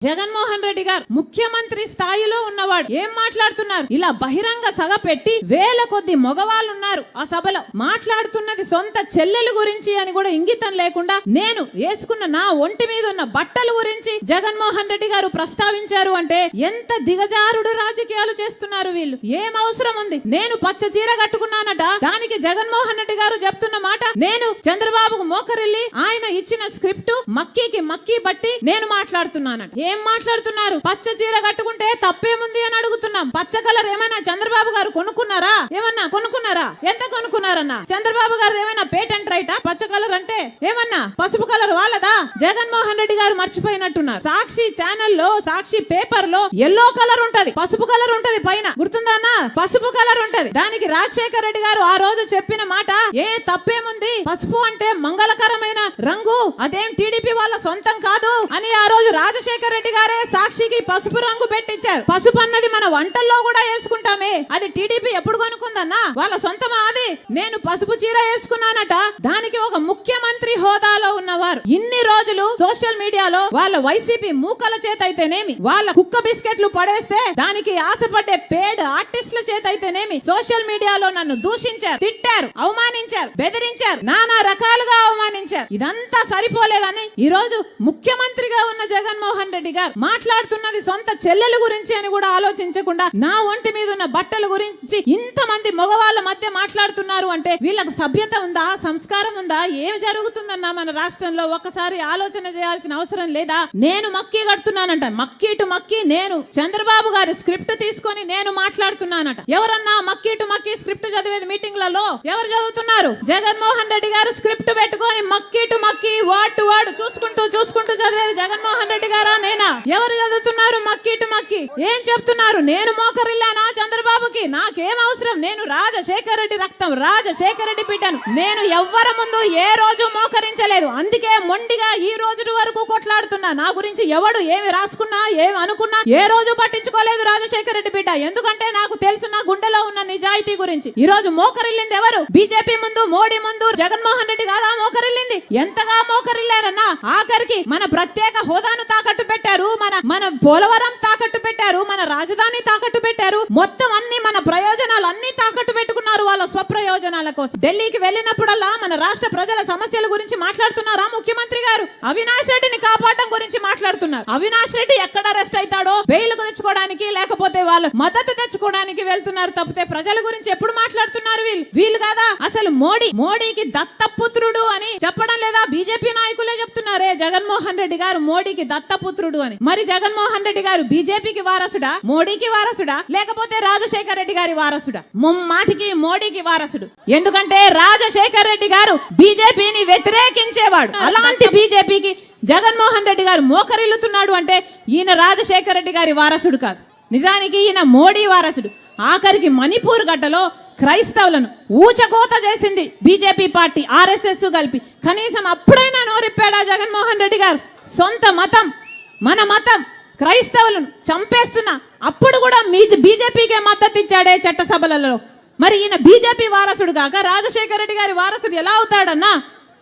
జగన్మోహన్ రెడ్డి గారు ముఖ్యమంత్రి స్థాయిలో ఉన్నవాడు ఏం మాట్లాడుతున్నారు? ఇలా బహిరంగ సభ పెట్టి వేల కొద్ది మగవాళ్ళు ఉన్నారు ఆ సభలో. మాట్లాడుతున్నది సొంత చెల్లెలు గురించి అని కూడా ఇంగితం లేకుండా నేను వేసుకున్న నా ఒంటి మీద ఉన్న బట్టల గురించి జగన్మోహన్ రెడ్డి గారు ప్రస్తావించారు అంటే ఎంత దిగజారుడు రాజకీయాలు చేస్తున్నారు వీళ్ళు. ఏం అవసరం ఉంది? నేను పచ్చ చీర కట్టుకున్నానట, దానికి జగన్మోహన్ రెడ్డి గారు చెప్తున్న మాట నేను చంద్రబాబుకు మోకరిల్లి ఆయన ఇచ్చిన స్క్రిప్ట్ మక్కీకి మక్కీ బట్టి నేను మాట్లాడుతున్నానట. ఏం మాట్లాడుతున్నారు? పచ్చ చీర కట్టుకుంటే తప్పేముంది అని అడుగుతున్నాం. పచ్చ కలర్ ఏమైనా చంద్రబాబు గారు కొనుక్కున్నారా? ఏమన్నా కొనుక్కున్నారా? ఎంత కొనుక్కున్నారన్నా? చంద్రబాబు గారు ఏమైనా పేటెంట్ రైటా? పచ్చ కలర్ అంటే ఏమన్నా పసుపు కలర్ వాళ్ళదా? జగన్మోహన్ రెడ్డి గారు మర్చిపోయినట్టున్నారు. సాక్షి ఛానల్లో సాక్షి పేపర్ లో ఎల్లో కలర్ ఉంటది, పసుపు కలర్ ఉంటది, పైన గుర్తుందా అన్న? పసుపు కలర్ ఉంటది. దానికి రాజశేఖర రెడ్డి గారు ఆ రోజు చెప్పిన మాట ఏ తప్పేముంది? పసుపు అంటే మంగళకరమైన రంగు, అదేం టీడీపీ వాళ్ళ సొంతం కాదు అని ఆ రోజు రాజశేఖర రెడ్డి గారే సాక్షికి పసుపు రంగు పెట్టించారు. పసుపు అన్నది మన వంటల్లో కూడా వేసుకుంటామే, అది టీడీపీ ఎప్పుడు కొనుక్కుందన్నా? వాళ్ళ సొంతమా అది? నేను పసుపు చీర వేసుకున్నానట, దానికి ఒక ముఖ్యమంత్రి హోదాలో ఉన్నవారు ఇన్ని రోజులు సోషల్ మీడియాలో వాళ్ళ వైసీపీ మూకల చేత అయితేనేమి, వాళ్ళ కుక్క బిస్కెట్లు పడేస్తే దానికి ఆశపడ్డే పేడ్ ఆర్టిస్టుల చేత అయితేనేమి సోషల్ మీడియాలో నన్ను దూషించారు, తిట్టారు, అవమానించారు, బెదిరించారు, నానా రకాలుగా అవమానించారు. ఇదంతా సరిపోలేదని ఈ రోజు ముఖ్యమంత్రిగా ఉన్న జగన్మోహన్ రెడ్డి గారు మాట్లాడుతున్నది సొంత చెల్లెల గురించి అని కూడా ఆలోచించకుండా నా ఒంటి మీద ఉన్న బట్టల గురించి ఇంతమంది మగవాళ్ళ మధ్య మాట్లాడుతున్నారు అంటే వీళ్ళకు సభ్యత ఉందా? సంస్కారం ఉందా? ఏం జరుగుతుందన్నా మన రాష్ట్రంలో? ఒక్కసారి ఆలోచన చేయాల్సిన అవసరం లేదా? నేను మక్కీ కడుతున్నానంట, మక్కీ టు మక్కీ నేను చంద్రబాబు గారి స్క్రిప్ట్ తీసుకొని నేను మాట్లాడుతున్నానట. ఎవరన్నా మక్కీ టు మక్కీ స్క్రిప్ట్ చదివేది మీటింగ్లలో ఎవరు చదువుతున్నారు? జగన్మోహన్ రెడ్డి గారు స్క్రిప్ట్ పెట్టుకొని మక్కీ టు మక్కీ వర్డ్ టు వర్డ్ చూసుకుంటూ చదివేది జగన్మోహన్ రెడ్డి గారా నేనా? ఎవరు చదువుతున్నారు మక్కీ టు మక్కీ? ఏం చెప్తున్నారు? నేను మోకరిల్లానా చంద్రబాబుకి? నాకేం అవసరం? నేను రాజశేఖర రెడ్డి రక్తం, రాజశేఖర రెడ్డి బిడ్డను. నేను ఎవ్వరి ముందు ఏ రోజు మోకరించలేదు, అందుకే మొండిగా ఈ రోజు వరకు కొట్లాడుతున్నా. నా గురించి ఎవడు ఏమి రాసుకున్నా ఏమి అనుకున్నా ఏ రోజు పట్టించుకోలేదు రాజశేఖర రెడ్డి బిడ్డ. ఎందుకంటే నాకు తెలుసు నా గుండెలో ఉన్న నిజాయితీ గురించి. ఈ రోజు మోకరిల్లింది ఎవరు? బీజేపీ ముందు, మోడీ ముందు జగన్మోహన్ రెడ్డి కాదా మోకరిల్లింది? ఎంతగా మోకరిల్లారన్నా? ఆఖరికి మన ప్రత్యేక హోదాను తాకట్టు పెట్టారు, మన పోలవరం తాకట్టు పెట్టారు, మన రాజధాని తాకట్టు పెట్టారు, మొత్తం అన్ని మన ప్రయోజనాలు అన్ని తాకట్టు పెట్టుకున్నారు వాళ్ళ స్వప్రయోజనాల కోసం. ఢిల్లీకి వెళ్ళినప్పుడల్లా మన రాష్ట్ర ప్రజల సమస్యల గురించి మాట్లాడుతున్నారా ముఖ్యమంత్రి గారు? అవినాష్ రెడ్డిని కాపాడడం గురించి మాట్లాడుతున్నారు. అవినాష్ రెడ్డి ఎక్కడ అరెస్ట్ అవుతాడో బెయిల్ తెచ్చుకోవడానికి లేకపోతే వాళ్ళ మద్దతు తెచ్చుకోవడానికి వెళ్తున్నారు తప్పితే ప్రజల గురించి ఎప్పుడు మాట్లాడుతున్నారు వీళ్ళు కాదా? అసలు మోడీకి దత్తపుత్రుడు అని చెప్పడం లేదా? బీజేపీ నాయకులే చెప్తున్నారే జగన్మోహన్ రెడ్డి గారు మోడీకి దత్తపుత్రుడు అని. మరి జగన్మోహన్ రెడ్డి గారు బీజేపీకి వారసుడా, మోడీకి వారసుడా, లేకపోతే రాజశేఖర రెడ్డి గారి వారసుడా? ముమ్మాటికి మోడీకి వారసుడు. ఎందుకంటే రాజశేఖర రెడ్డి గారు బీజేపీని వ్యతిరేకించేవాడు. అలాంటి బీజేపీకి జగన్మోహన్ రెడ్డి గారు మోకరిల్లుతున్నాడు అంటే ఈయన రాజశేఖర రెడ్డి గారి వారసుడు కాదు, నిజానికి ఈయన మోడీ వారసుడు. ఆఖరికి మణిపూర్ గడ్డలో క్రైస్తవులను ఊచకోత చేసింది బీజేపీ పార్టీ, ఆర్ఎస్ఎస్ కలిపి. కనీసం అప్పుడైనా నోరిప్పాడా జగన్మోహన్ రెడ్డి గారు? సొంత మతం, మన మతం క్రైస్తవులను చంపేస్తున్నా అప్పుడు కూడా బీజేపీకే మద్దతు ఇచ్చాడే చట్టసభలలో. మరి ఈయన బీజేపీ వారసుడు కాక రాజశేఖర రెడ్డి గారి వారసుడు ఎలా అవుతాడన్నా?